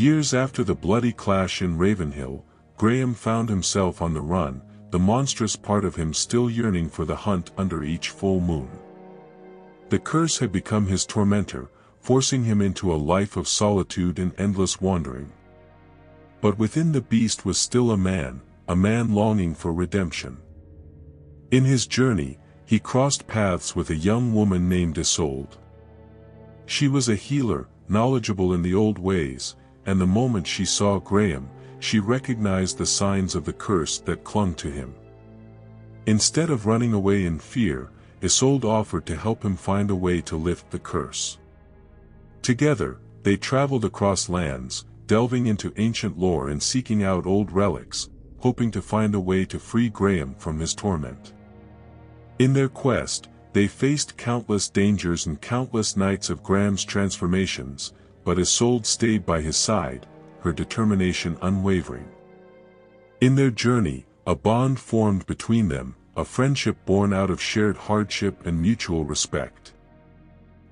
Years after the bloody clash in Ravenhill, Graham found himself on the run, the monstrous part of him still yearning for the hunt under each full moon. The curse had become his tormentor, forcing him into a life of solitude and endless wandering. But within the beast was still a man longing for redemption. In his journey, he crossed paths with a young woman named Isolde. She was a healer, knowledgeable in the old ways, and the moment she saw Graham, she recognized the signs of the curse that clung to him. Instead of running away in fear, Isolde offered to help him find a way to lift the curse. Together, they traveled across lands, delving into ancient lore and seeking out old relics, hoping to find a way to free Graham from his torment. In their quest, they faced countless dangers and countless nights of Graham's transformations, but Isolde stayed by his side, her determination unwavering. In their journey, a bond formed between them, a friendship born out of shared hardship and mutual respect.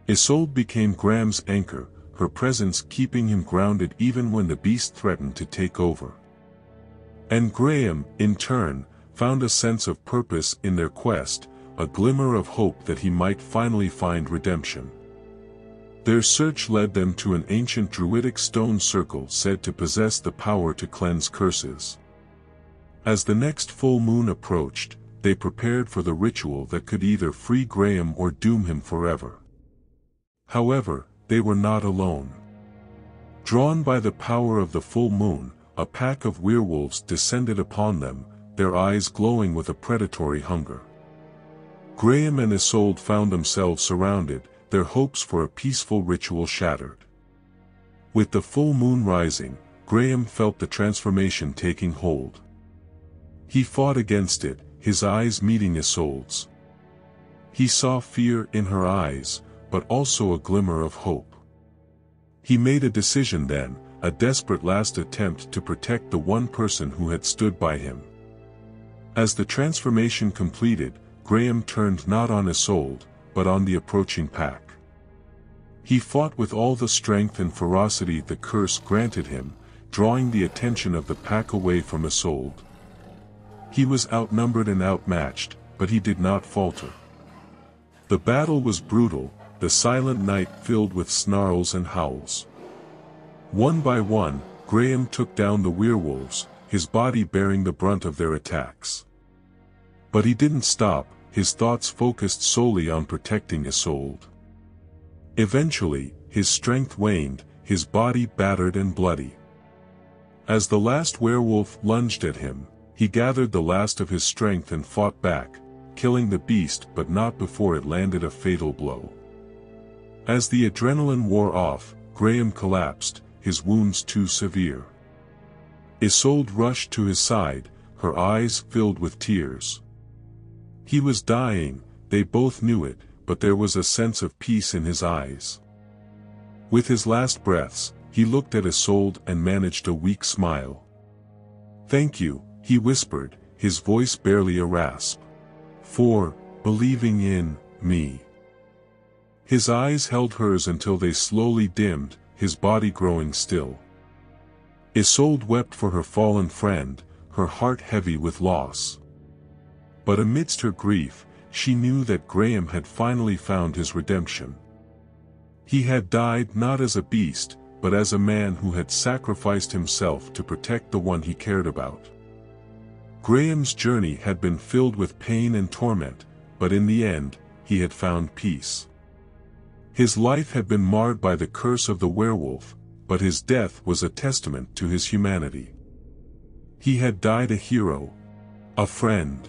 Isolde became Graham's anchor, her presence keeping him grounded even when the beast threatened to take over. And Graham, in turn, found a sense of purpose in their quest, a glimmer of hope that he might finally find redemption. Their search led them to an ancient druidic stone circle said to possess the power to cleanse curses. As the next full moon approached, they prepared for the ritual that could either free Graham or doom him forever. However, they were not alone. Drawn by the power of the full moon, a pack of werewolves descended upon them, their eyes glowing with a predatory hunger. Graham and Isolde found themselves surrounded, their hopes for a peaceful ritual shattered. With the full moon rising, Graham felt the transformation taking hold. He fought against it, his eyes meeting Isolde's. He saw fear in her eyes, but also a glimmer of hope. He made a decision then, a desperate last attempt to protect the one person who had stood by him. As the transformation completed, Graham turned not on Isolde, but on the approaching pack. He fought with all the strength and ferocity the curse granted him, drawing the attention of the pack away from Isolde. He was outnumbered and outmatched, but he did not falter. The battle was brutal, the silent night filled with snarls and howls. One by one, Graham took down the werewolves, his body bearing the brunt of their attacks. But he didn't stop, his thoughts focused solely on protecting Isolde. Eventually, his strength waned, his body battered and bloody. As the last werewolf lunged at him, he gathered the last of his strength and fought back, killing the beast but not before it landed a fatal blow. As the adrenaline wore off, Graham collapsed, his wounds too severe. Isolde rushed to his side, her eyes filled with tears. He was dying, they both knew it, but there was a sense of peace in his eyes. With his last breaths, he looked at Isolde and managed a weak smile. "Thank you," he whispered, his voice barely a rasp. "For believing in me." His eyes held hers until they slowly dimmed, his body growing still. Isolde wept for her fallen friend, her heart heavy with loss. But amidst her grief, she knew that Graham had finally found his redemption. He had died not as a beast, but as a man who had sacrificed himself to protect the one he cared about. Graham's journey had been filled with pain and torment, but in the end, he had found peace. His life had been marred by the curse of the werewolf, but his death was a testament to his humanity. He had died a hero, a friend.